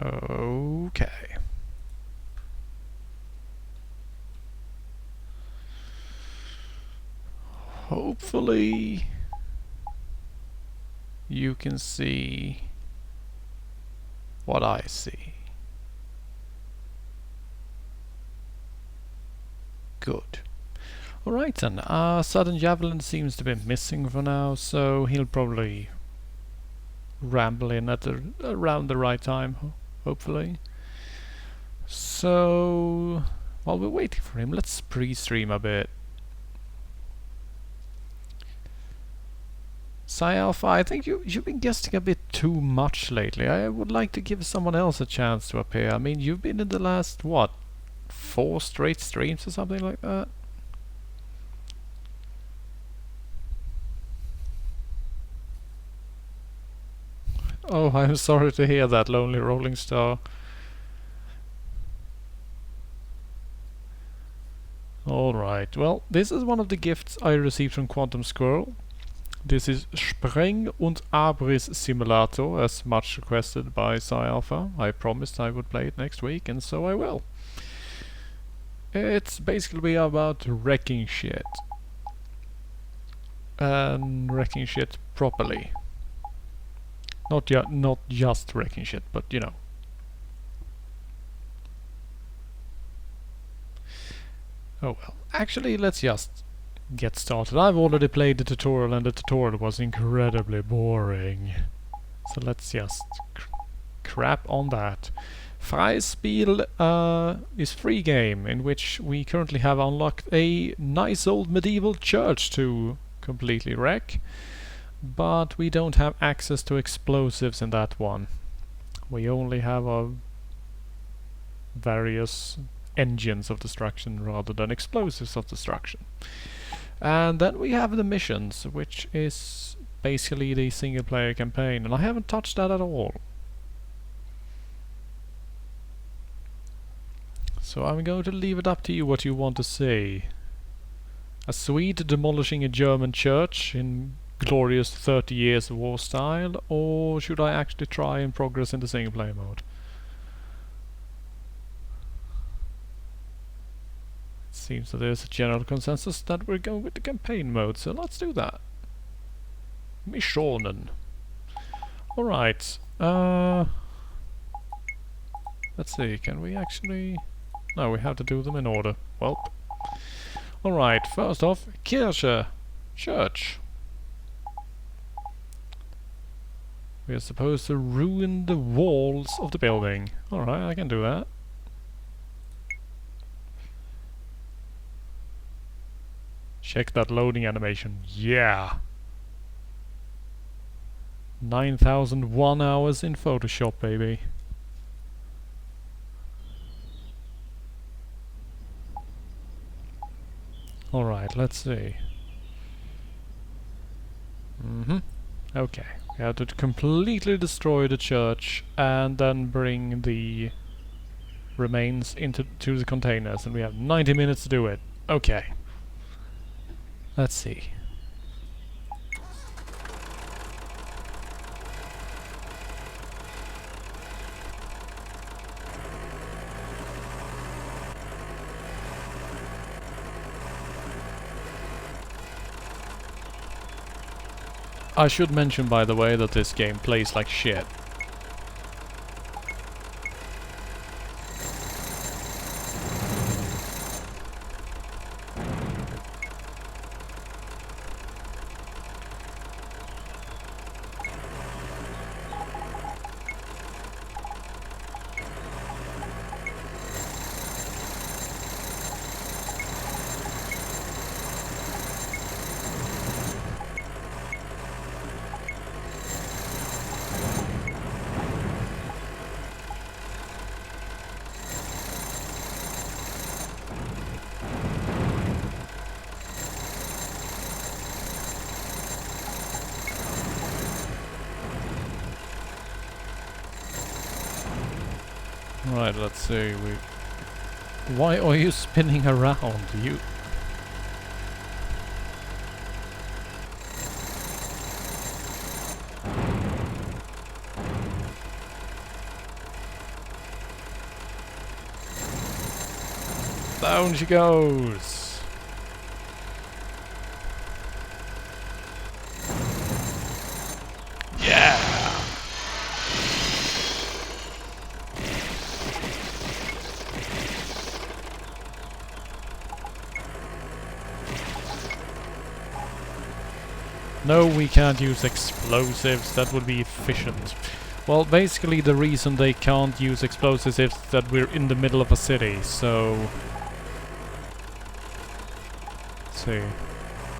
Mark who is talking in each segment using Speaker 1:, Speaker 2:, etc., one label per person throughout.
Speaker 1: Okay. Hopefully you can see what I see. Good. Alright then, Sudden Javelin seems to be missing for now, so he'll probably ramble in at around the right time, hopefully. So, while we're waiting for him, let's pre-stream a bit. Psy Alpha, I think you've been guesting a bit too much lately. I would like to give someone else a chance to appear. I mean, you've been in the last, what, 4 straight streams or something like that? Oh, I'm sorry to hear that, Lonely Rolling Star. Alright, well, this is one of the gifts I received from Quantum Squirrel. This is Spreng und Abriss-Simulator, as much requested by Psy Alpha. I promised I would play it next week, and so I will. It's basically about wrecking shit. And wrecking shit properly. Not just wrecking shit, but you know. Oh well. Actually, let's just get started. I've already played the tutorial and the tutorial was incredibly boring. So let's just crap on that. Freispiel is free game in which we currently have unlocked a nice old medieval church to completely wreck. But we don't have access to explosives in that one. We only have various engines of destruction rather than explosives of destruction. And then we have the missions, which is basically the single player campaign, and I haven't touched that at all. So I'm going to leave it up to you what you want to see. A Swede demolishing a German church in glorious 30 years war style, or should I actually try and progress in the single player mode? It seems that there's a general consensus that we're going with the campaign mode, so let's do that. Missionen. Alright, let's see, can we actually... No, we have to do them in order. Well. Alright, first off, Kirche. Church. We are supposed to ruin the walls of the building. Alright, I can do that. Check that loading animation. Yeah! 9001 hours in Photoshop, baby. Alright, let's see. Okay. We have to completely destroy the church and then bring the remains into the containers, and we have 90 minutes to do it. Okay. Let's see. I should mention, by the way, that this game plays like shit. Right, let's see. Why are you spinning around? You... Down she goes! Yeah! No, we can't use explosives, that would be efficient. Well, basically the reason they can't use explosives is that we're in the middle of a city, so... Let's see.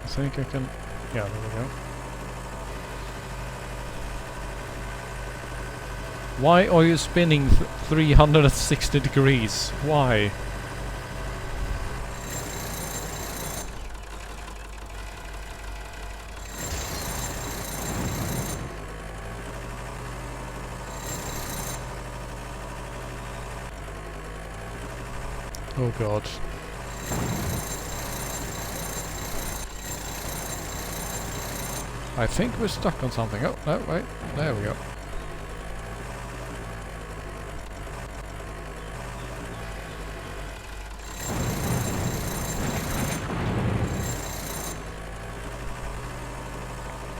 Speaker 1: I think I can... Yeah, there we go. Why are you spinning 360 degrees? Why? Oh god. I think we're stuck on something. Oh, no, wait. There we go.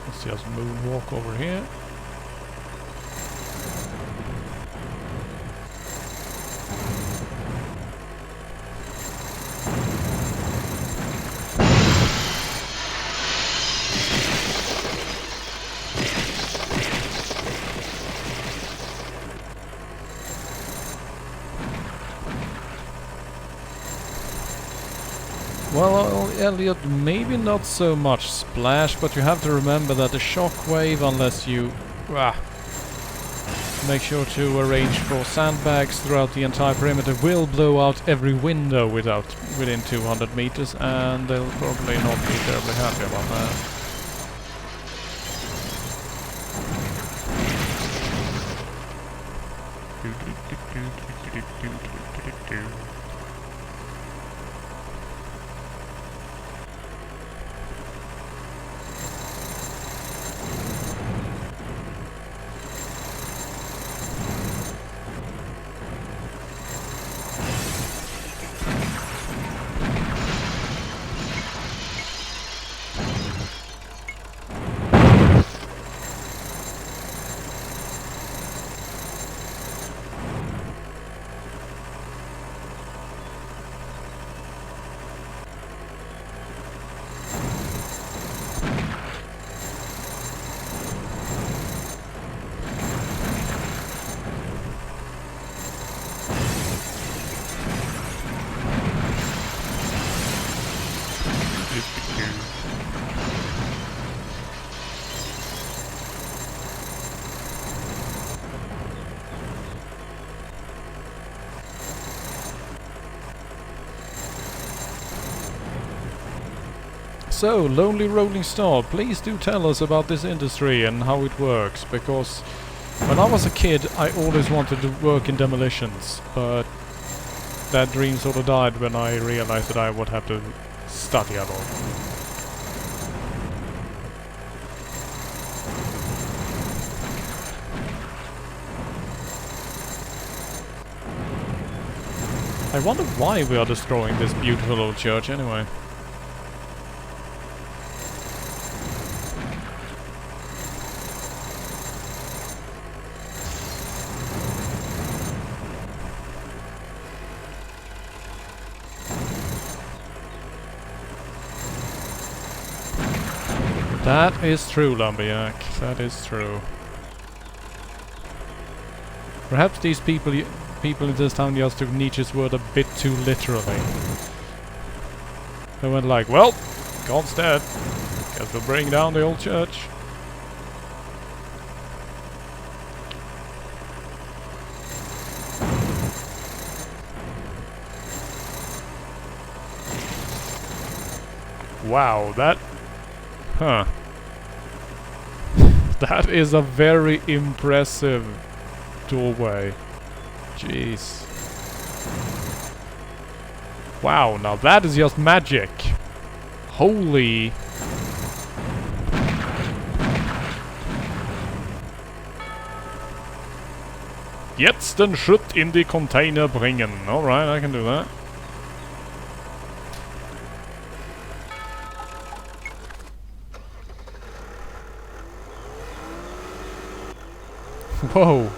Speaker 1: Let's just moonwalk over here. Well, Elliot, maybe not so much splash, but you have to remember that the shockwave, unless you make sure to arrange for sandbags throughout the entire perimeter, will blow out every window within 200 meters, and they'll probably not be terribly happy about that. So, Lonely Rolling Star, please do tell us about this industry and how it works, because when I was a kid I always wanted to work in demolitions, but that dream sort of died when I realized that I would have to study a lot. I wonder why we are destroying this beautiful old church anyway. That is true, Lumberjack. That is true. Perhaps these people in this town just took Nietzsche's word a bit too literally. They went like, well, God's dead. Guess we'll bring down the old church. Wow, that... Huh. That is a very impressive doorway. Jeez. Wow, now that is just magic. Holy... Jetzt den Schritt in die Container bringen. Alright, I can do that. Whoa!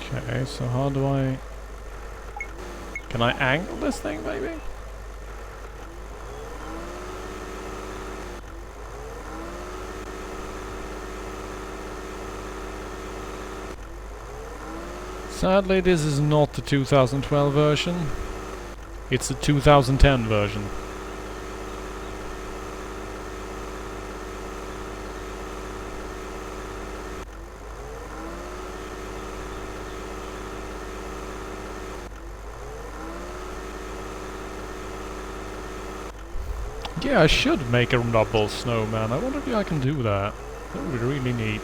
Speaker 1: Okay, so how do I... Can I angle this thing, maybe? Sadly, this is not the 2012 version. It's the 2010 version. Yeah, I should make a rubble snowman. I wonder if I can do that. That would be really neat.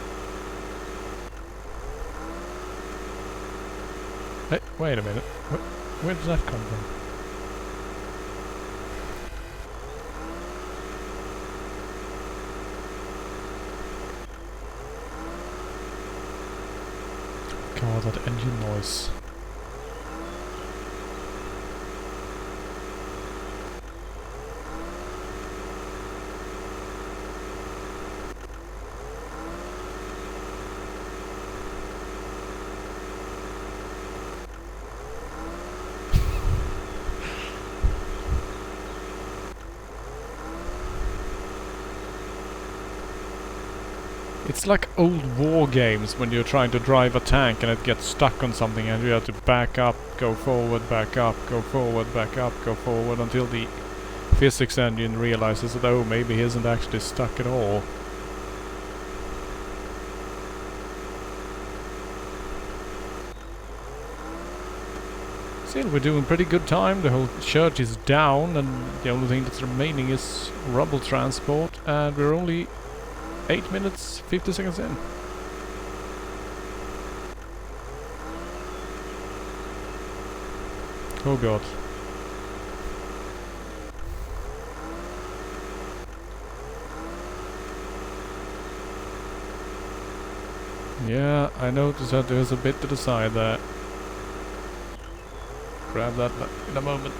Speaker 1: Hey, wait a minute. Where does that come from? God, that engine noise. It's like old war games when you're trying to drive a tank and it gets stuck on something and you have to back up, go forward, back up, go forward, back up, go forward until the physics engine realizes that, oh, maybe he isn't actually stuck at all. Still, we're doing pretty good time. The whole church is down and the only thing that's remaining is rubble transport, and we're only 8 minutes, 50 seconds in. Oh god. Yeah, I noticed that there's a bit to the side there. Grab that in a moment.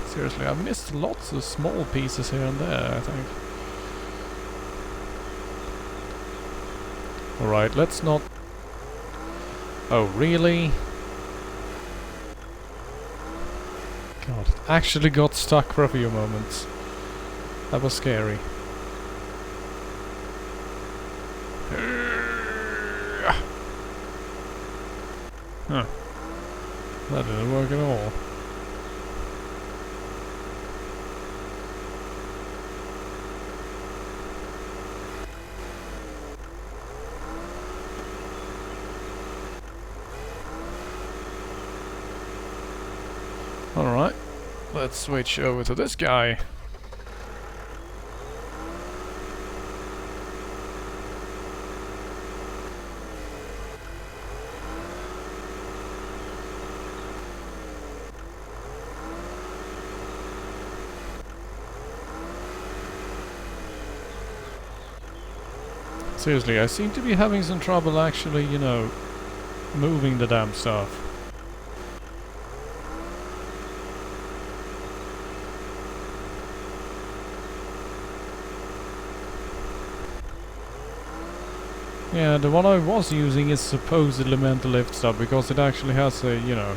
Speaker 1: Seriously, I've missed lots of small pieces here and there, I think. Alright, let's not... Oh, really? God, it actually got stuck for a few moments. That was scary. Huh. That didn't work at all. Alright, let's switch over to this guy. Seriously, I seem to be having some trouble actually, you know, moving the damn stuff. Yeah, the one I was using is supposedly meant to lift stuff because it actually has a, you know,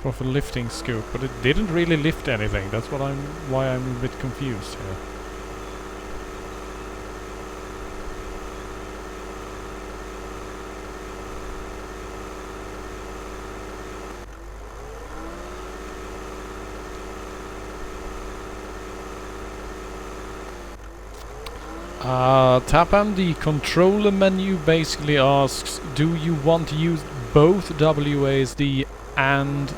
Speaker 1: proper lifting scoop, but it didn't really lift anything. That's what why I'm a bit confused here. Tapam, the controller menu basically asks, do you want to use both WASD and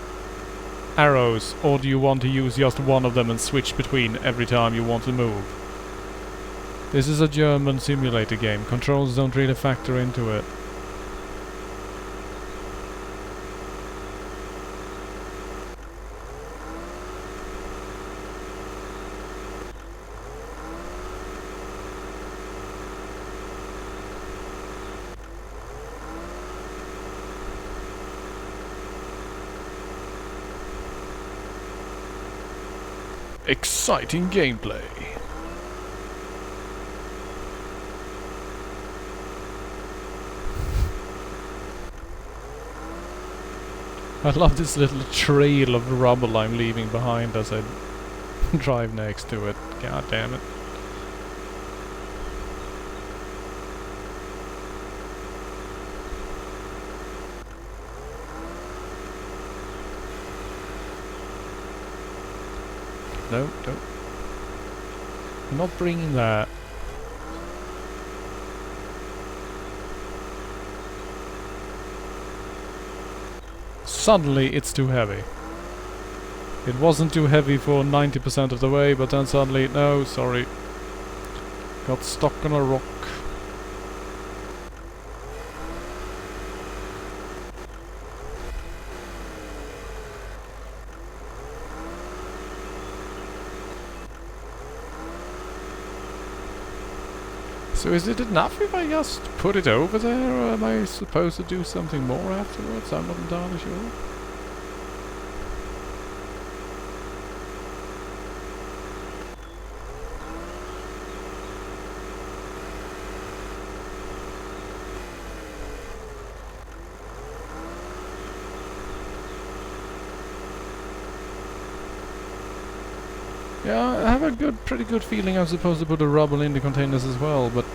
Speaker 1: arrows, or do you want to use just one of them and switch between every time you want to move? This is a German simulator game. Controls don't really factor into it. Exciting gameplay. I love this little trail of rubble I'm leaving behind as I drive next to it. God damn it. No, don't. I'm not bringing that. Suddenly it's too heavy. It wasn't too heavy for 90% of the way, but then suddenly, no, sorry. Got stuck on a rock. So is it enough if I just put it over there, or am I supposed to do something more afterwards? I'm not entirely sure. Yeah, I have a pretty good feeling I'm supposed to put the rubble in the containers as well, but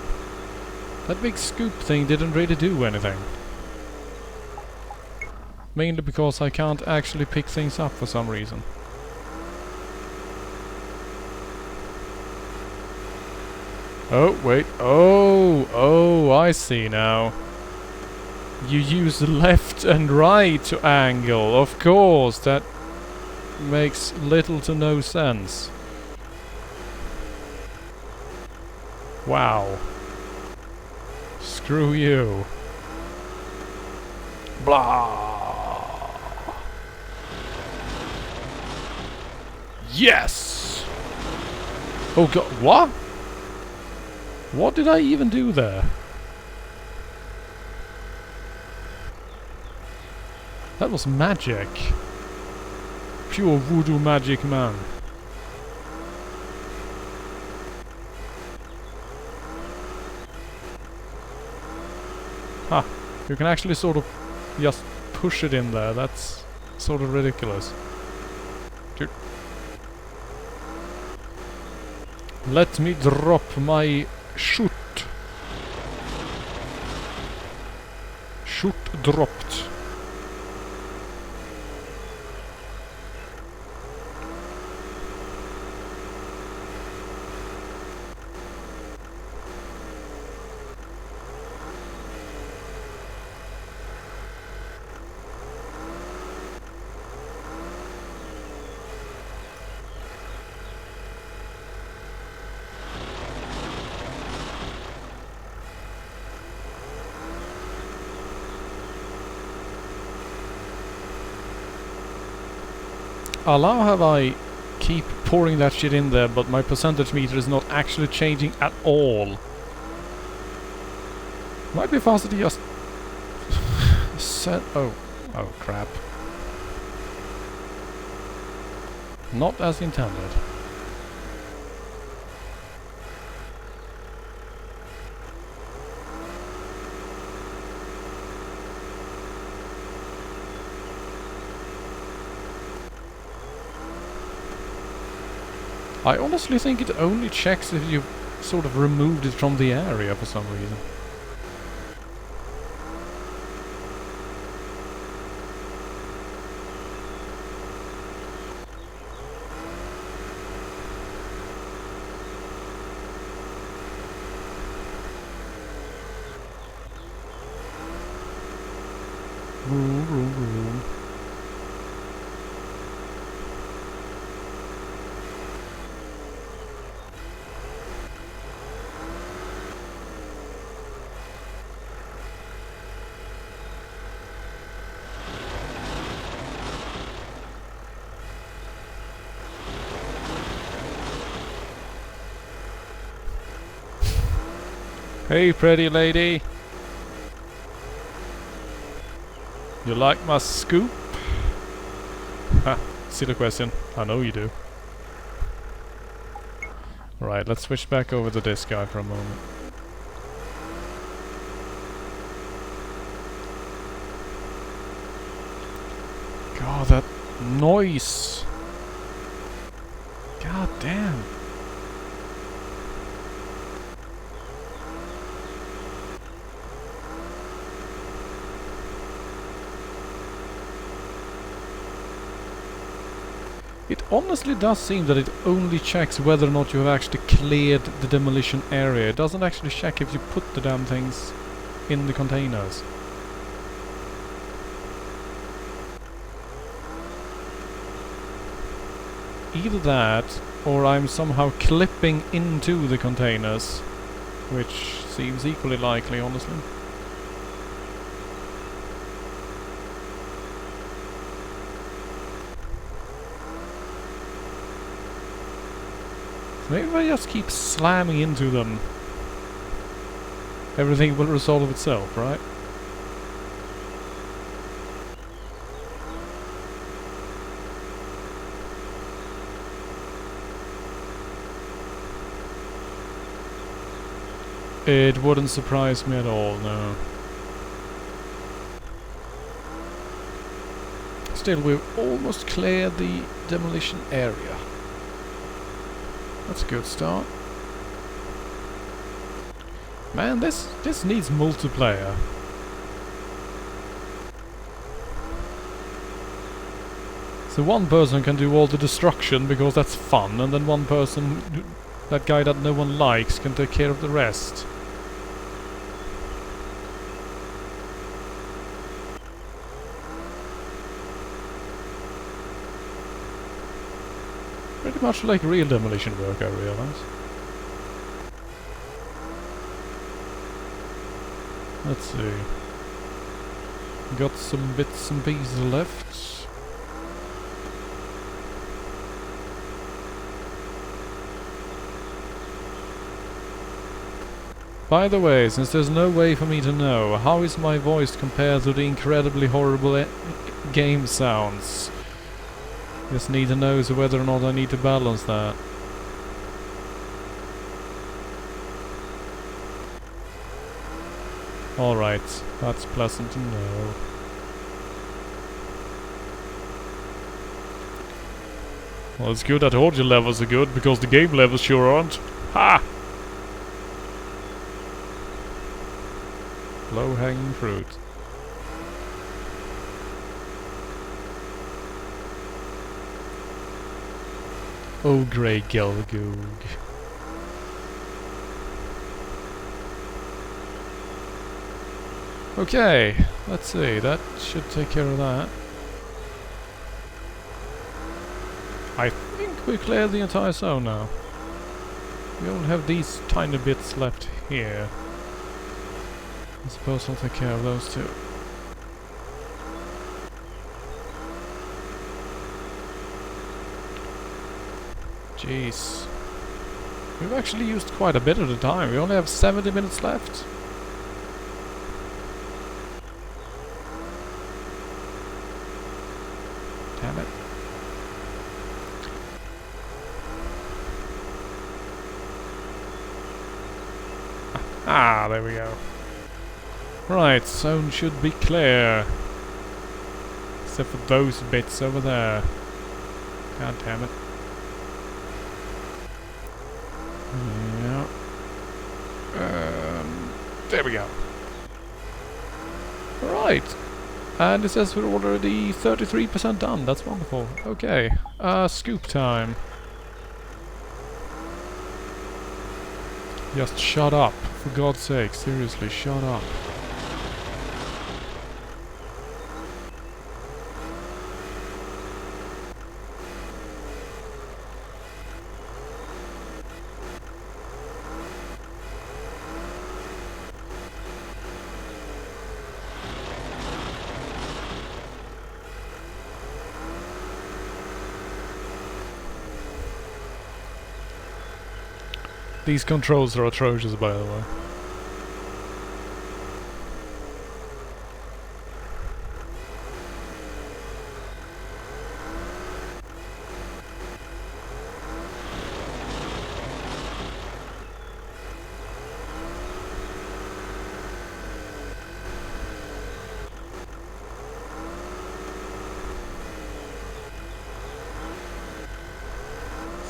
Speaker 1: that big scoop thing didn't really do anything. Mainly because I can't actually pick things up for some reason. Oh, wait. Oh, I see now. You use left and right to angle. Of course, that makes little to no sense. Wow. Screw you. Blah. Yes! Oh god, what? What did I even do there? That was magic. Pure voodoo magic, man. Ha! You can actually sort of just push it in there. That's sort of ridiculous. Dude. Let me drop my shoot. Shoot dropped. Allow have I keep pouring that shit in there, but my percentage meter is not actually changing at all. Might be faster to just set. Oh crap. Not as intended. I honestly think it only checks if you sort of removed it from the area for some reason. Vroom, vroom, vroom. Hey, pretty lady. You like my scoop? Ha, silly question. I know you do. Right, let's switch back over to this guy for a moment. God, that noise! God damn! It honestly does seem that it only checks whether or not you have actually cleared the demolition area. It doesn't actually check if you put the damn things in the containers. Either that, or I'm somehow clipping into the containers, which seems equally likely, honestly. Maybe if I just keep slamming into them, everything will resolve itself, right? It wouldn't surprise me at all, no. Still, we've almost cleared the demolition area. That's a good start. Man, this needs multiplayer. So one person can do all the destruction because that's fun, and then one person, that guy that no one likes, can take care of the rest. Pretty much like real demolition work, I realize. Let's see. Got some bits and pieces left. By the way, since there's no way for me to know, how is my voice compared to the incredibly horrible game sounds? Just need to know so whether or not I need to balance that. Alright, that's pleasant to know. Well, it's good that audio levels are good, because the game levels sure aren't. Ha! Low-hanging fruit. Oh, grey Gelgoog. Okay, let's see, that should take care of that. I think we cleared the entire zone now. We only have these tiny bits left here. I suppose I'll take care of those too. Jeez. We've actually used quite a bit of the time. We only have 70 minutes left. Damn it. Ah, there we go. Right, zone should be clear. Except for those bits over there. God damn it. Yeah. There we go. Right. And it says we're already 33% done. That's wonderful. Okay. Scoop time. Just shut up. For God's sake. Seriously, shut up. These controls are atrocious, by the way.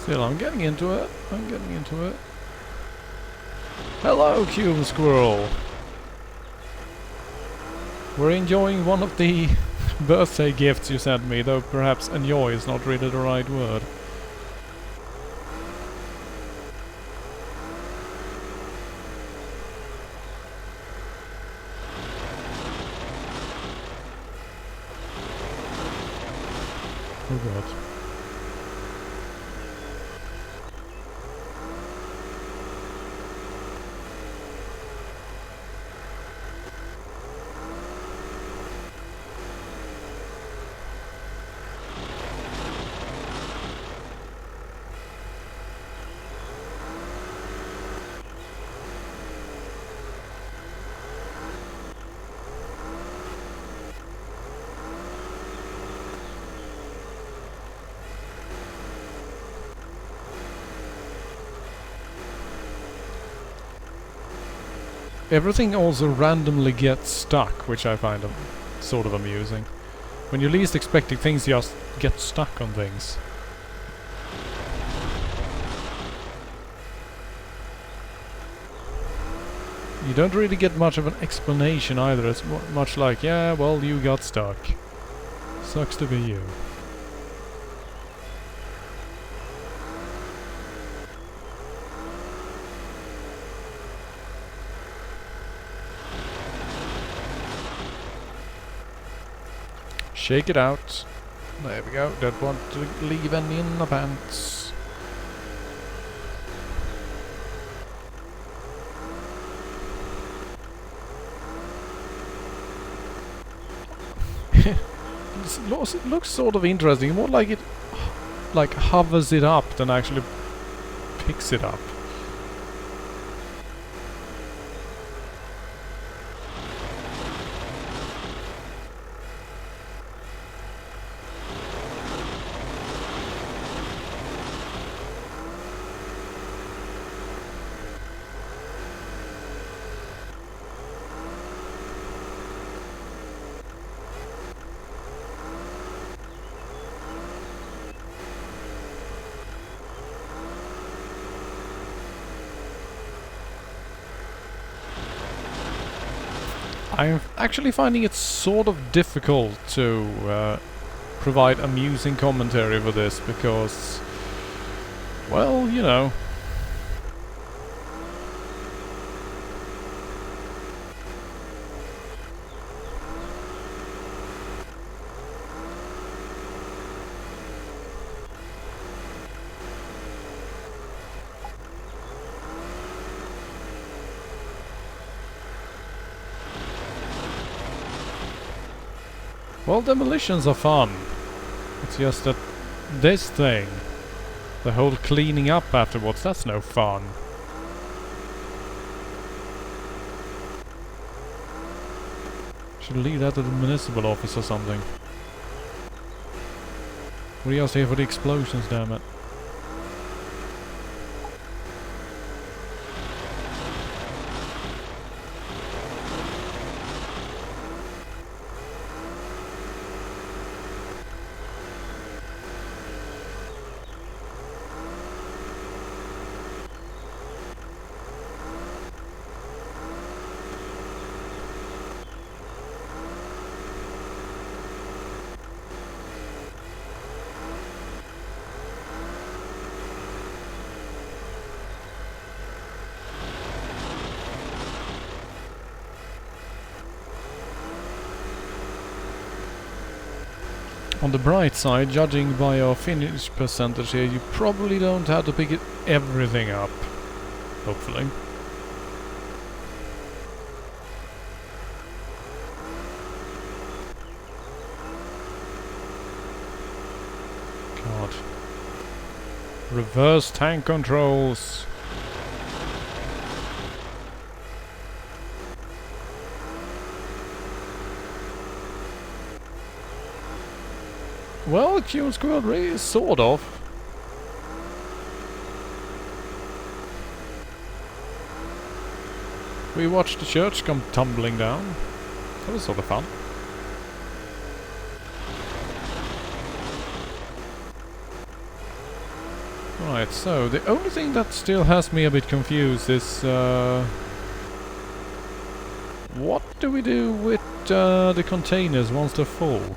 Speaker 1: Still, I'm getting into it. I'm getting into it. Hello, Cube Squirrel! We're enjoying one of the birthday gifts you sent me, though perhaps enjoy is not really the right word. Oh god. Everything also randomly gets stuck, which I find sort of amusing. When you're least expecting things, just get stuck on things. You don't really get much of an explanation either. It's much like, yeah, well, you got stuck. Sucks to be you. Shake it out. There we go. Don't want to leave any in the pants. It looks sort of interesting. More like it like hovers it up than actually picks it up. I'm actually finding it sort of difficult to provide amusing commentary for this because, well, you know. Well, demolitions are fun. It's just that this thing, the whole cleaning up afterwards, that's no fun. Should leave that to the municipal office or something. We're just here for the explosions, damn it. On the bright side, judging by our finish percentage here, you probably don't have to pick everything up. Hopefully. God. Reverse tank controls. Well, Q Squad really sort of. We watched the church come tumbling down. That was sort of fun. Right, so the only thing that still has me a bit confused is what do we do with the containers once they're full?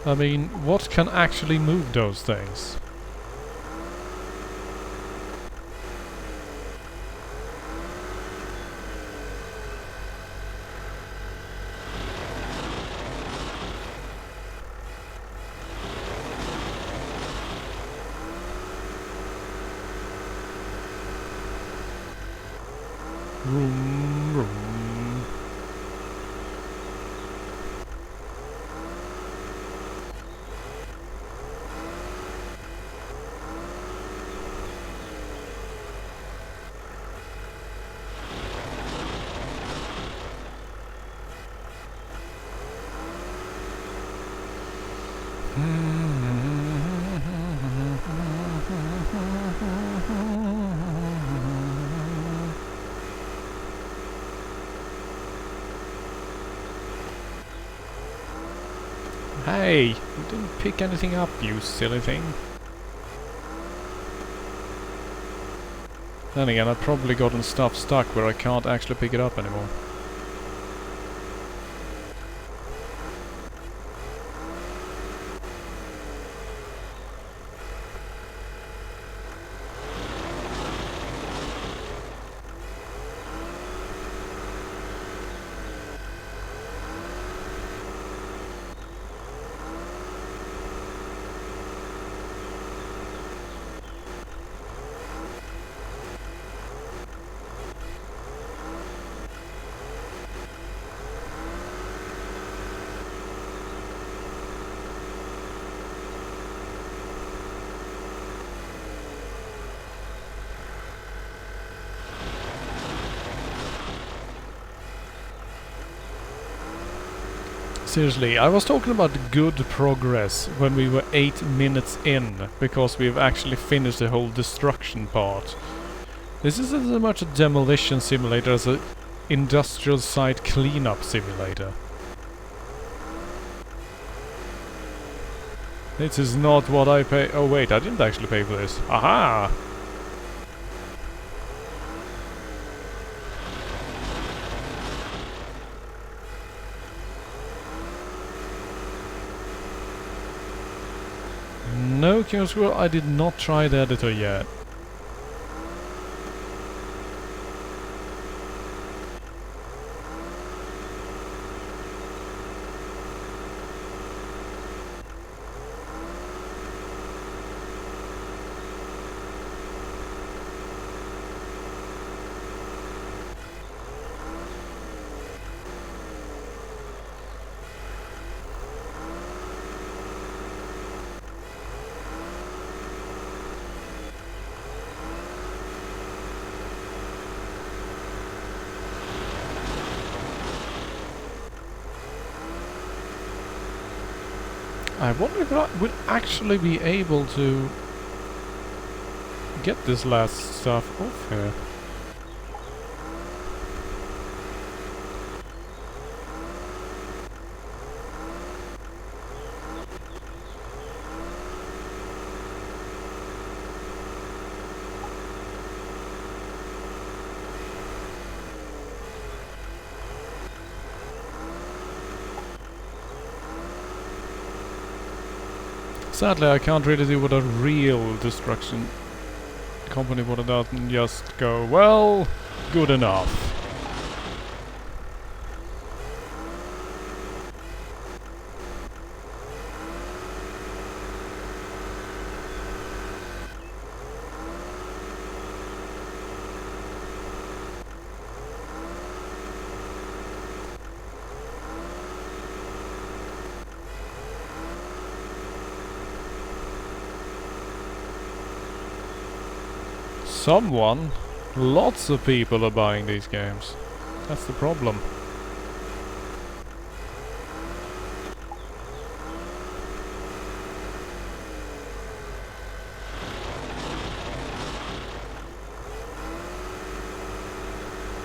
Speaker 1: I mean, what can actually move those things? Vroom, vroom. Hey, you didn't pick anything up, you silly thing. Then again, I've probably gotten stuff stuck where I can't actually pick it up anymore. Seriously, I was talking about good progress when we were 8 minutes in, because we've actually finished the whole destruction part. This isn't so much a demolition simulator as an industrial site cleanup simulator. This is not what I pay. Oh wait, I didn't actually pay for this. Aha! No, King Squirrel, I did not try the editor yet. I wonder if I would actually be able to get this last stuff off here. Sadly, I can't really do what a real destruction company would have done and just go, well, good enough. Someone, lots of people are buying these games. That's the problem.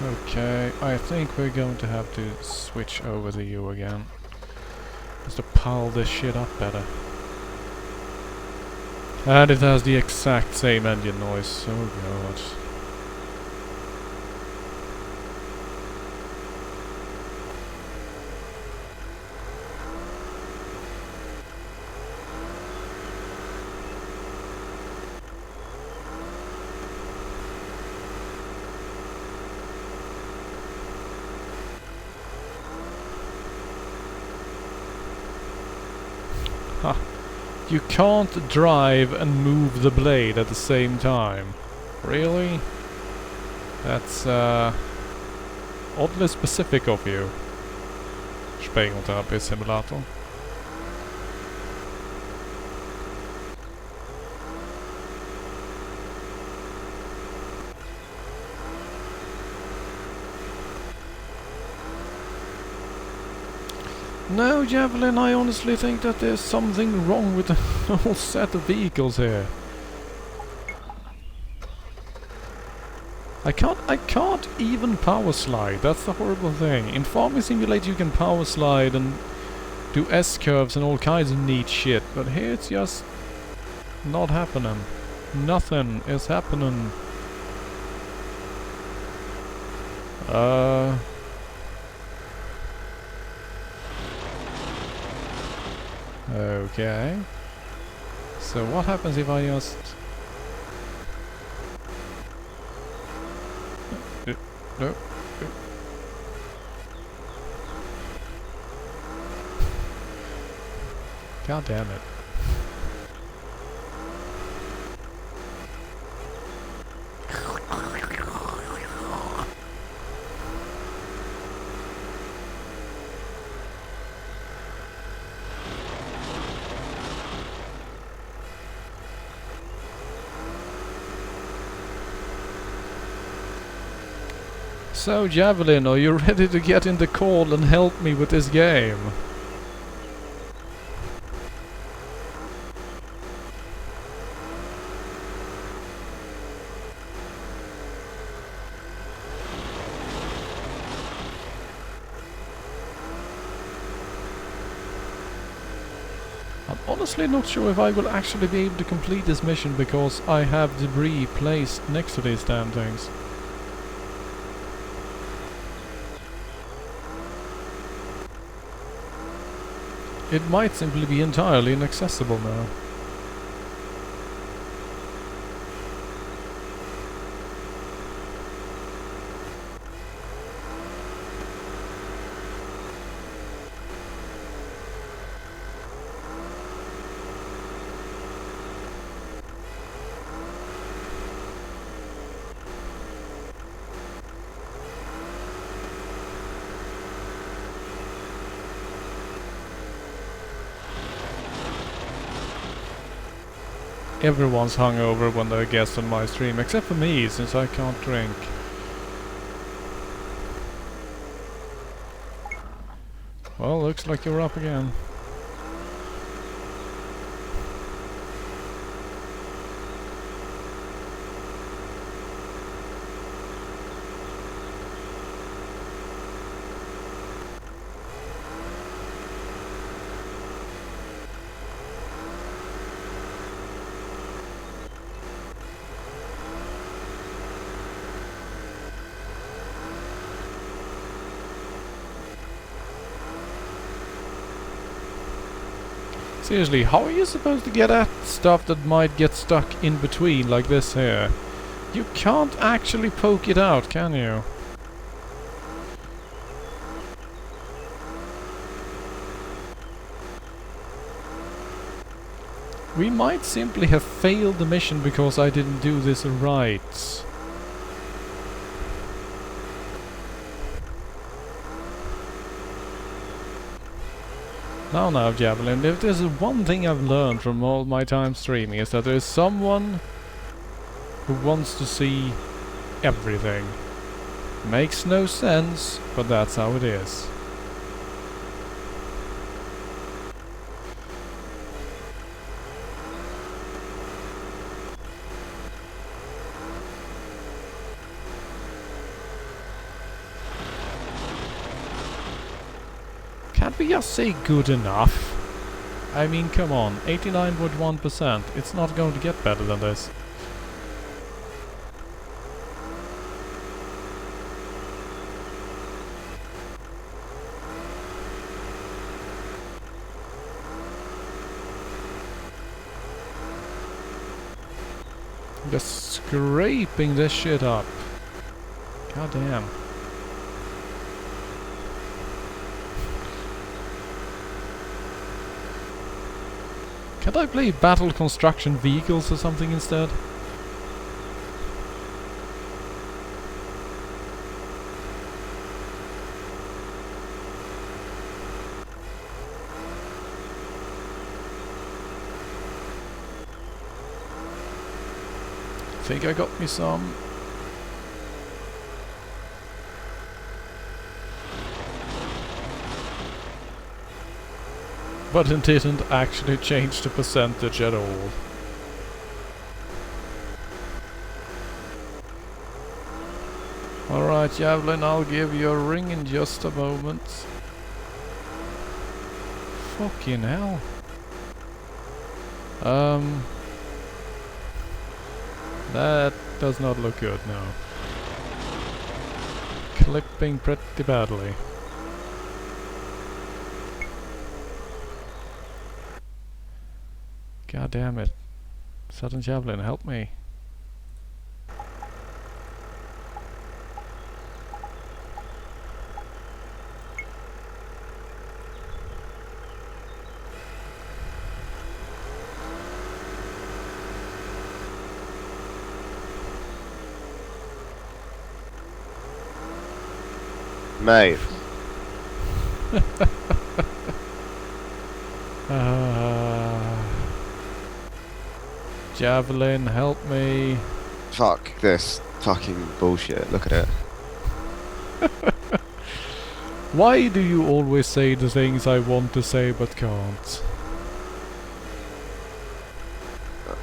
Speaker 1: Okay, I think we're going to have to switch over to you again. Just to pile this shit up better. And it has the exact same engine noise. Oh god. Ha. You can't drive and move the blade at the same time. Really? That's oddly specific of you. Spreng und Abriss-Simulator. No, Javelin, I honestly think that there's something wrong with the whole set of vehicles here. I can't even power slide, that's the horrible thing. In Farming Simulator you can power slide and do S-curves and all kinds of neat shit, but here it's just not happening. Nothing is happening. Okay. So what happens if I just... No. God damn it. So, Javelin, are you ready to get in the call and help me with this game? I'm honestly not sure if I will actually be able to complete this mission because I have debris placed next to these damn things. It might simply be entirely inaccessible now. Everyone's hungover when they're guests on my stream, except for me, since I can't drink. Well, looks like you're up again. Seriously, how are you supposed to get at stuff that might get stuck in between, like this here? You can't actually poke it out, can you? We might simply have failed the mission because I didn't do this right. Now, Javelin, if there's one thing I've learned from all my time streaming is that there is someone who wants to see everything. Makes no sense, but that's how it is. Can't we just say good enough? I mean, come on, 89.1%. It's not going to get better than this. Just scraping this shit up. God damn. Can't I play battle construction vehicles or something instead? Think I got me some. But it didn't actually change the percentage at all. Alright, Javelin, I'll give you a ring in just a moment. Fucking hell. That does not look good, no. Clipping pretty badly. God damn it. Sudden Javelin, help me.
Speaker 2: Mate.
Speaker 1: Javelin, help me.
Speaker 2: Fuck this fucking bullshit. Look at it.
Speaker 1: Why do you always say the things I want to say but can't?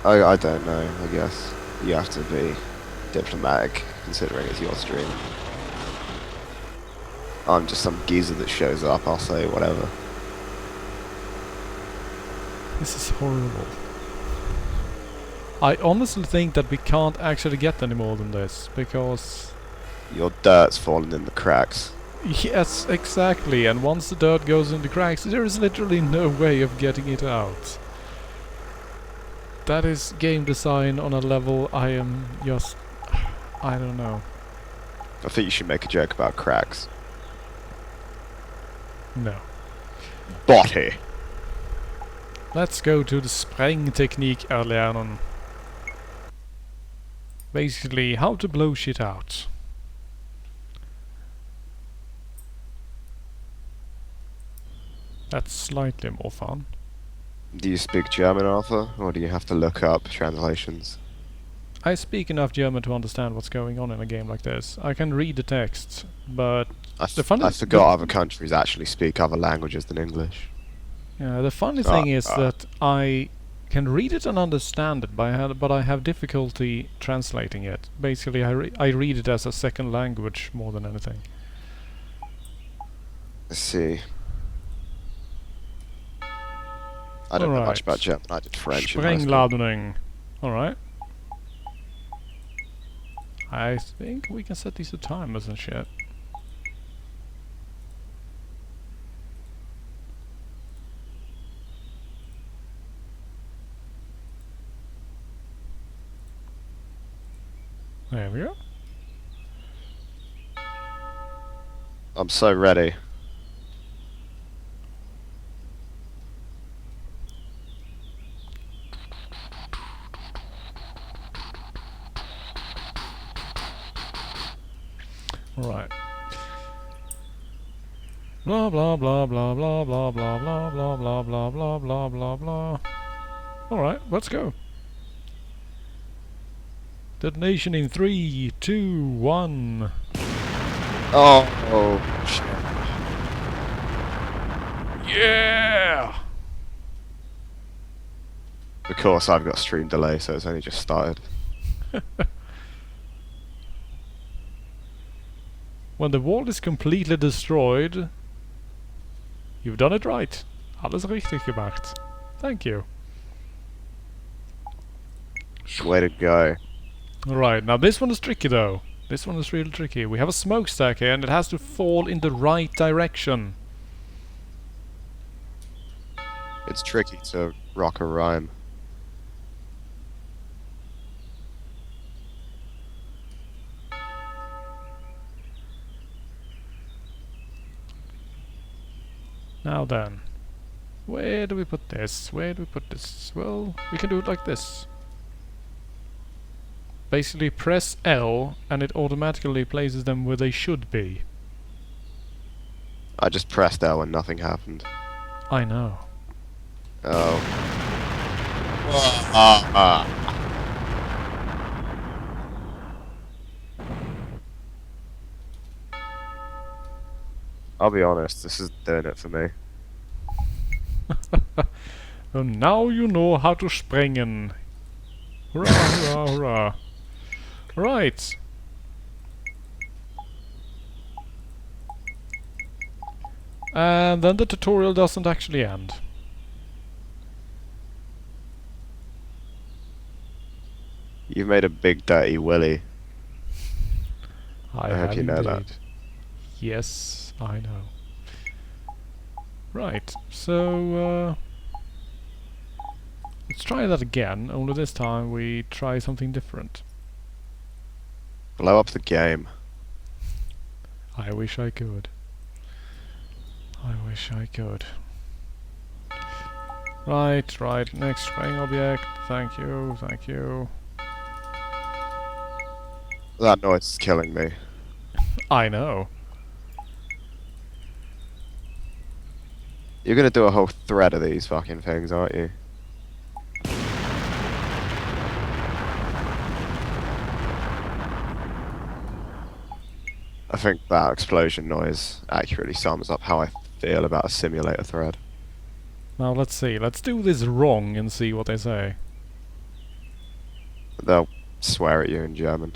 Speaker 2: I don't know. I guess you have to be diplomatic considering it's your stream. I'm just some geezer that shows up. I'll say whatever.
Speaker 1: This is horrible. I honestly think that we can't actually get any more than this, because...
Speaker 2: Your dirt's falling in the cracks.
Speaker 1: Yes, exactly, and once the dirt goes in the cracks, there is literally no way of getting it out. That is game design on a level I am just... I don't know.
Speaker 2: I think you should make a joke about cracks.
Speaker 1: No.
Speaker 2: Botty!
Speaker 1: Let's go to the Spreng technique erlernen. Basically, how to blow shit out. That's slightly more fun.
Speaker 2: Do you speak German, Arthur? Or do you have to look up translations?
Speaker 1: I speak enough German to understand what's going on in a game like this. I can read the text, but
Speaker 2: I
Speaker 1: funny
Speaker 2: forgot other countries actually speak other languages than English.
Speaker 1: yeah, the funny thing is that I can read it and understand it, but I have difficulty translating it. Basically, I read it as a second language more than anything.
Speaker 2: Let's see. I don't know much about German. I did French.
Speaker 1: Sprengladung. Alright. I think we can set these to timers and shit. There we go.
Speaker 2: I'm so ready.
Speaker 1: Right. Blah blah blah blah blah blah blah blah blah blah blah blah blah blah blah. Alright, let's go. Detonation in 3, 2, 1.
Speaker 2: Oh shit.
Speaker 1: Yeah!
Speaker 2: Of course, I've got stream delay, so it's only just started.
Speaker 1: When the wall is completely destroyed, you've done it right. Alles richtig gemacht. Thank you.
Speaker 2: Way to go.
Speaker 1: Alright, now this one is tricky though. This one is really tricky. We have a smokestack here and it has to fall in the right direction.
Speaker 2: It's tricky to rock a rhyme.
Speaker 1: Now then. Where do we put this? Where do we put this? Well, we can do it like this. Basically press L and it automatically places them where they should be.
Speaker 2: I just pressed L and nothing happened.
Speaker 1: I know.
Speaker 2: Oh. I'll be honest, this is doing it for me.
Speaker 1: And now you know how to sprengen. Hurrah, hurrah, hurrah. Right. And then the tutorial doesn't actually end.
Speaker 2: You've made a big dirty willy.
Speaker 1: I
Speaker 2: hope
Speaker 1: have
Speaker 2: you know that.
Speaker 1: indeed. Yes, I know. Right, so let's try that again, only this time we try something different.
Speaker 2: Blow up the game.
Speaker 1: I wish I could. I wish I could. Right, next spraying object. Thank you, thank you.
Speaker 2: That noise is killing me.
Speaker 1: I know.
Speaker 2: You're gonna do a whole thread of these fucking things, aren't you? I think that explosion noise accurately sums up how I feel about a simulator thread.
Speaker 1: Now let's see, let's do this wrong and see what they say.
Speaker 2: They'll swear at you in German.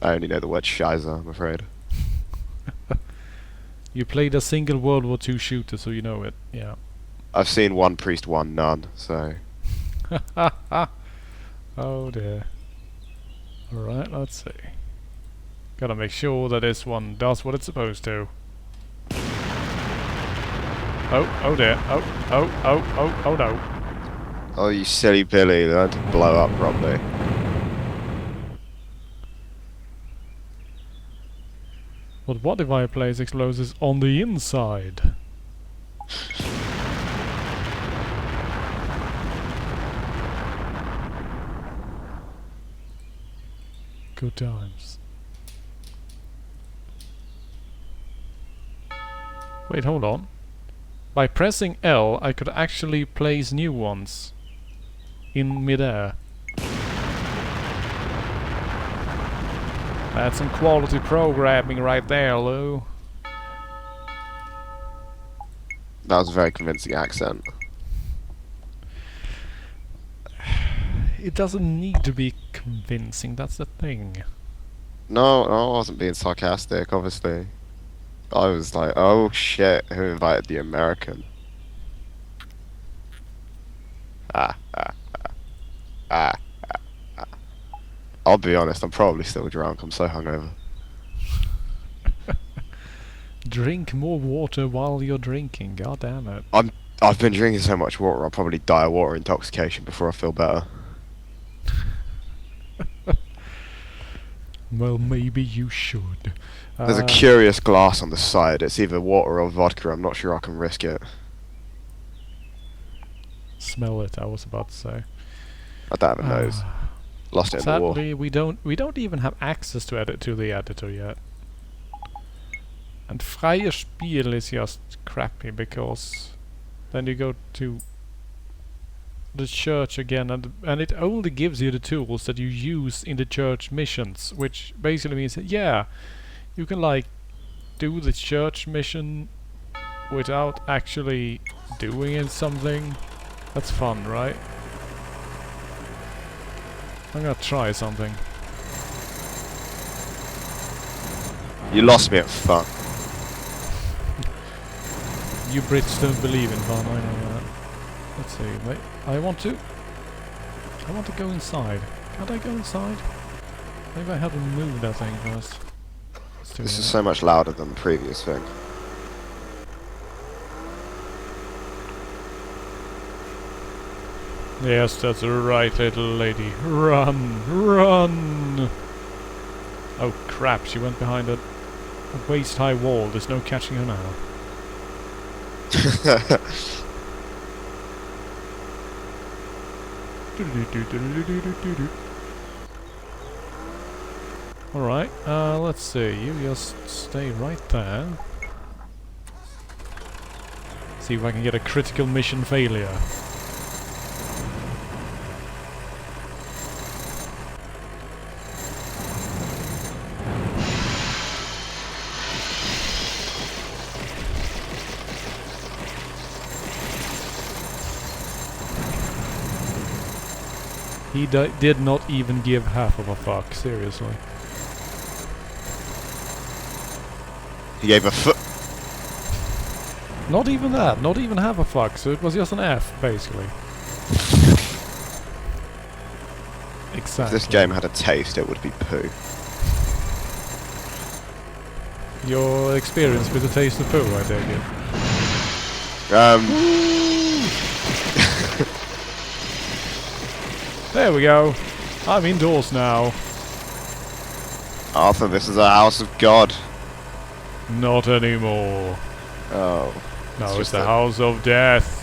Speaker 2: I only know the word Scheiße, I'm afraid.
Speaker 1: You played a single World War II shooter, so you know it, yeah.
Speaker 2: I've seen one priest, one nun, so...
Speaker 1: Oh dear. Alright, let's see. Gotta make sure that this one does what it's supposed to. Oh dear. Oh no.
Speaker 2: Oh, you silly Billy, learn to blow up properly.
Speaker 1: But what if I place explosives on the inside? Good times. Wait, hold on. By pressing L, I could actually place new ones in midair. That's some quality programming right there, Lou.
Speaker 2: That was a very convincing accent.
Speaker 1: It doesn't need to be convincing, that's the thing.
Speaker 2: No, I wasn't being sarcastic, obviously. I was like, oh shit, who invited the American? I'll be honest, I'm probably still drunk, I'm so hungover.
Speaker 1: Drink more water while you're drinking, god damn it.
Speaker 2: I've been drinking so much water, I'll probably die of water intoxication before I feel better.
Speaker 1: Well, maybe you should.
Speaker 2: There's a curious glass on the side, it's either water or vodka, I'm not sure I can risk it.
Speaker 1: Smell it, I was about to say.
Speaker 2: I don't have a nose. Lost it in the war.
Speaker 1: Sadly, we don't even have access to the editor yet. And Freie Spiel is just crappy because then you go to the church again and it only gives you the tools that you use in the church missions, which basically means that yeah, you can like do the church mission without actually doing something. That's fun, right? I'm gonna try something.
Speaker 2: You lost me at fun.
Speaker 1: You Brits don't believe in fun, I know that. Let's see, wait. I want to go inside. Can't I go inside? Maybe I have to move that thing first. Let's do
Speaker 2: This
Speaker 1: that.
Speaker 2: is so much louder than the previous thing.
Speaker 1: Yes, that's right, little lady. Run! Run! Oh crap, she went behind a waist-high wall. There's no catching her now. Alright, let's see. You just stay right there. See if I can get a critical mission failure. He did not even give half of a fuck, seriously.
Speaker 2: He gave a foot.
Speaker 1: Not even that, not even half a fuck, so it was just an F, basically. Exactly.
Speaker 2: If this game had a taste, it would be poo.
Speaker 1: Your experience with the taste of poo, I take it. There we go. I'm indoors now.
Speaker 2: Arthur, this is a house of God.
Speaker 1: Not anymore.
Speaker 2: Oh.
Speaker 1: No, it's
Speaker 2: just
Speaker 1: the
Speaker 2: a-
Speaker 1: house of death.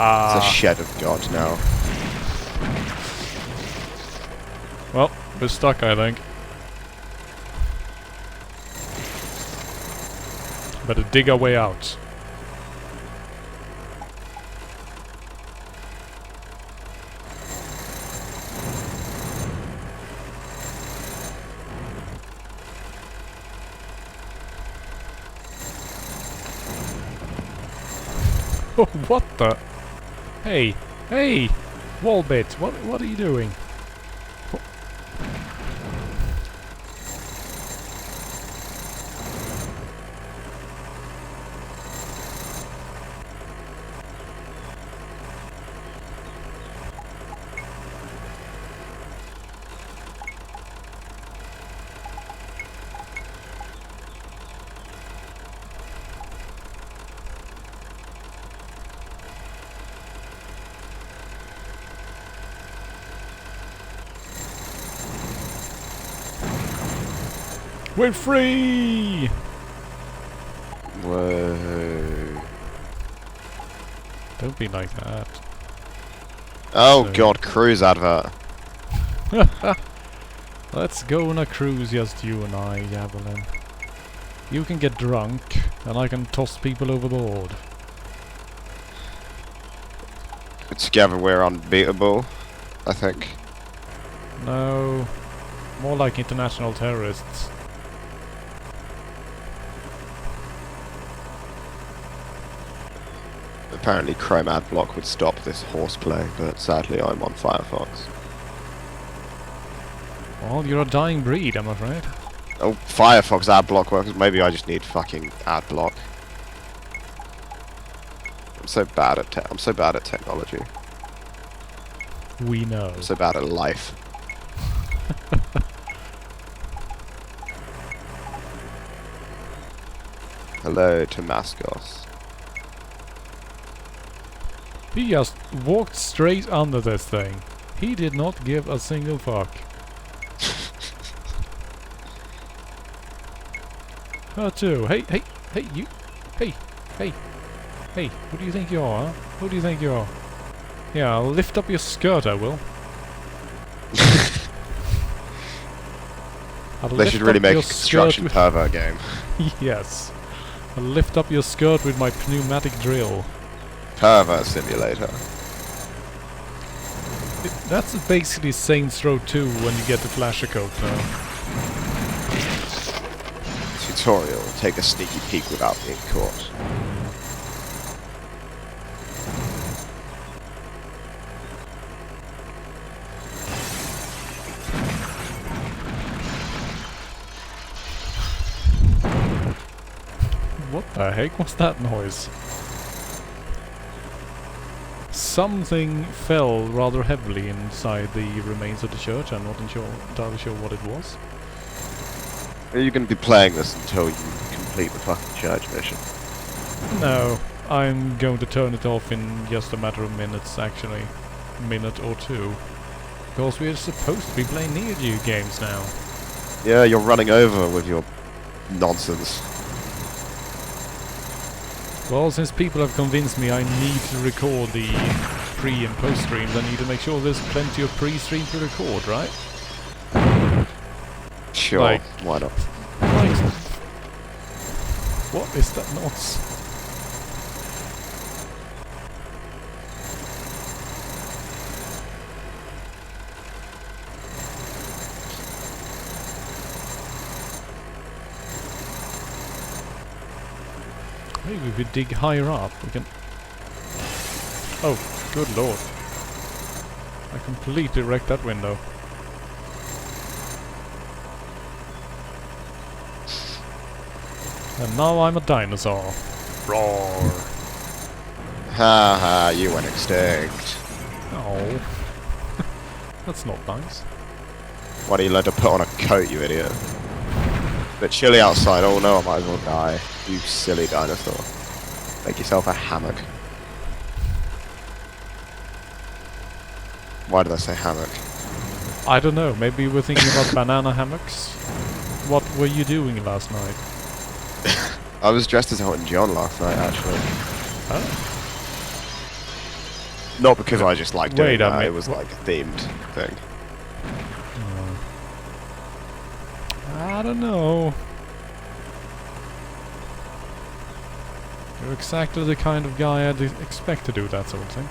Speaker 2: It's a shed of God now.
Speaker 1: Well, we're stuck, I think. Better dig our way out. Oh, what the? Hey, hey, Wallbit, what are you doing? We're free!
Speaker 2: Whoa.
Speaker 1: Don't be like that.
Speaker 2: Oh
Speaker 1: So-
Speaker 2: God, cruise advert.
Speaker 1: Let's go on a cruise, just you and I, Javelin. You can get drunk, and I can toss people overboard.
Speaker 2: Together we're unbeatable, I think.
Speaker 1: No, more like international terrorists.
Speaker 2: Apparently Chrome Adblock would stop this horseplay, but sadly I'm on Firefox.
Speaker 1: Well, you're a dying breed, I'm afraid.
Speaker 2: Oh, Firefox Adblock works. Maybe I just need fucking Adblock. I'm so bad at technology.
Speaker 1: We know.
Speaker 2: I'm so bad at life. Hello, Damascus.
Speaker 1: He just walked straight under this thing. He did not give a single fuck. Her too. Hey, hey, hey, you. Hey, hey, hey. Who do you think you are, huh? Who do you think you are? Yeah, I'll lift up your skirt, I will. I'll
Speaker 2: They
Speaker 1: lift
Speaker 2: should really
Speaker 1: up
Speaker 2: make
Speaker 1: your
Speaker 2: a construction
Speaker 1: skirt
Speaker 2: pervert game.
Speaker 1: Yes. I'll lift up your skirt with my pneumatic drill.
Speaker 2: Pervert Simulator.
Speaker 1: That's basically Saints Row 2 when you get the flasher coat now.
Speaker 2: Tutorial. Take a sneaky peek without being caught.
Speaker 1: What the heck was that noise? something fell rather heavily inside the remains of the church. I'm not entirely sure what it was.
Speaker 2: Are you going to be playing this until you complete the fucking church mission?
Speaker 1: No, I'm going to turn it off in just a matter of minutes, actually. Minute or two. Because we're supposed to be playing Neo Geo games now.
Speaker 2: Yeah, you're running over with your nonsense.
Speaker 1: Well, since people have convinced me I need to record the pre- and post-streams, I need to make sure there's plenty of pre-stream to record, right?
Speaker 2: Sure,
Speaker 1: Like-
Speaker 2: why not?
Speaker 1: Like, what is that nonsense? Maybe if we dig higher up, we can... Oh, good lord. I completely wrecked that window. And now I'm a dinosaur. Roar.
Speaker 2: Ha ha, you went extinct.
Speaker 1: Oh. That's not nice.
Speaker 2: Why do you let her put on a coat, you idiot? Bit chilly outside, oh no, I might as well die. You silly dinosaur. Make yourself a hammock. Why did I say hammock?
Speaker 1: I don't know, maybe you were thinking about banana hammocks? What were you doing last night?
Speaker 2: I was dressed as Elton John last night, actually.
Speaker 1: Oh.
Speaker 2: Not because I just liked doing
Speaker 1: Wait a
Speaker 2: that,
Speaker 1: minute,
Speaker 2: it was like a themed thing.
Speaker 1: I don't know. You're exactly the kind of guy I'd expect to do that sort of thing.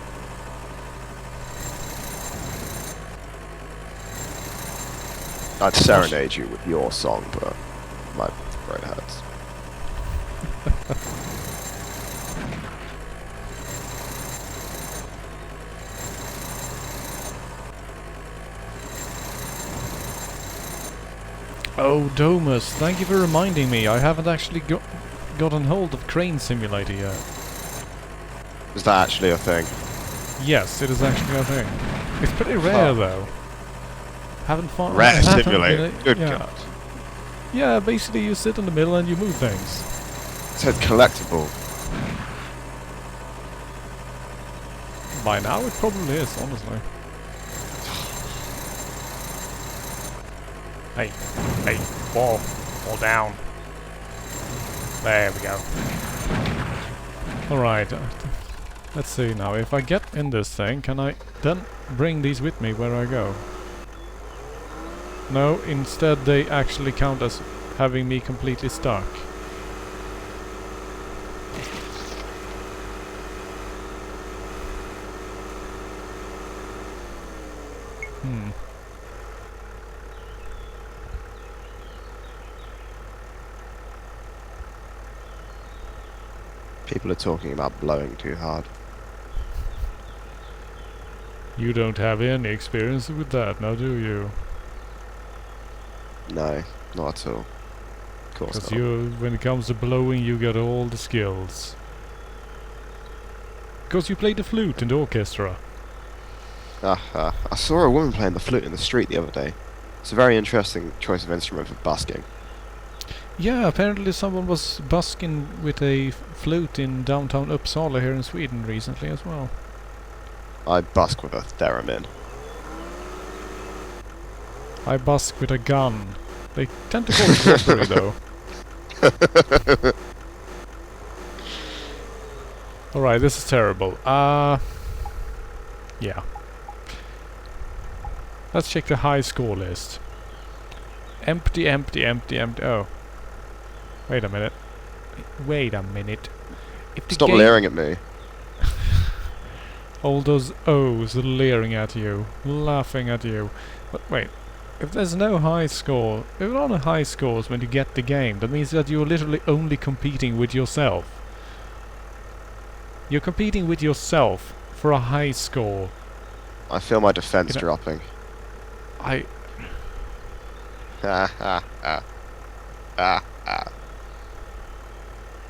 Speaker 2: I'd serenade you with your song, but my throat hurts.
Speaker 1: Oh, Domus, thank you for reminding me. I haven't actually gotten hold of Crane Simulator yet.
Speaker 2: Is that actually a thing?
Speaker 1: Yes, it is actually a thing. It's pretty rare though. Haven't found
Speaker 2: Rare
Speaker 1: haven't
Speaker 2: simulator.
Speaker 1: been
Speaker 2: Good
Speaker 1: yeah.
Speaker 2: God.
Speaker 1: Yeah, basically you sit in the middle and you move things.
Speaker 2: It said collectible.
Speaker 1: By now it probably is, honestly. Hey, hey, fall down. There we go. Alright, let's see now. If I get in this thing, can I then bring these with me where I go? No, instead they actually count as having me completely stuck. Hmm.
Speaker 2: People are talking about blowing too hard.
Speaker 1: You don't have any experience with that, now do you?
Speaker 2: No, not at all. Of course
Speaker 1: Because
Speaker 2: not.
Speaker 1: you, when it comes to blowing, you got all the skills. Because you play the flute in the orchestra.
Speaker 2: I saw a woman playing the flute in the street the other day. It's a very interesting choice of instrument for busking.
Speaker 1: Yeah, apparently someone was busking with a flute in downtown Uppsala here in Sweden recently as well.
Speaker 2: I busk with a theremin.
Speaker 1: I busk with a gun. They tend to call it robbery though. Alright, this is terrible. Yeah. Let's check the high score list. Empty, empty, empty, empty. Oh. Wait a minute. Wait a minute. If the
Speaker 2: Stop
Speaker 1: game-
Speaker 2: leering at me.
Speaker 1: All those O's leering at you, laughing at you. But wait, if there's no high score, if there are no high scores when you get the game, that means that you're literally only competing with yourself. You're competing with yourself for a high score.
Speaker 2: I feel my defense
Speaker 1: You know-
Speaker 2: dropping.
Speaker 1: I...
Speaker 2: Ha ha ha. Ha ha.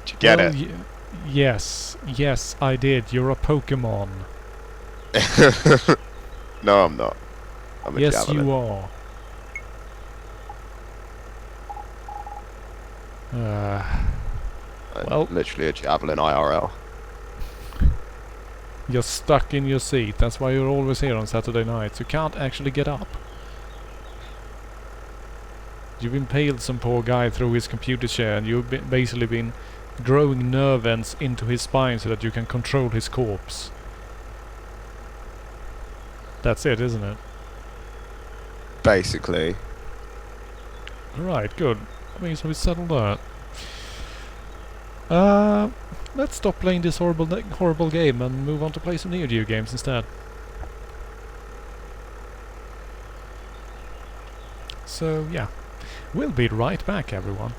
Speaker 2: Did you get
Speaker 1: well,
Speaker 2: it?
Speaker 1: yes, yes, I did. You're a Pokemon.
Speaker 2: No, I'm not. I'm a
Speaker 1: Yes,
Speaker 2: javelin.
Speaker 1: you are.
Speaker 2: I'm
Speaker 1: Well,
Speaker 2: literally a javelin IRL.
Speaker 1: you're stuck in your seat. That's why you're always here on Saturday nights. You can't actually get up. You've impaled some poor guy through his computer chair, and you've basically been growing nerve ends into his spine so that you can control his corpse. That's it, isn't it?
Speaker 2: Basically.
Speaker 1: Right, good. I mean, so we settled that. Let's stop playing this horrible game and move on to play some Neo Geo games instead. So, yeah. We'll be right back, everyone.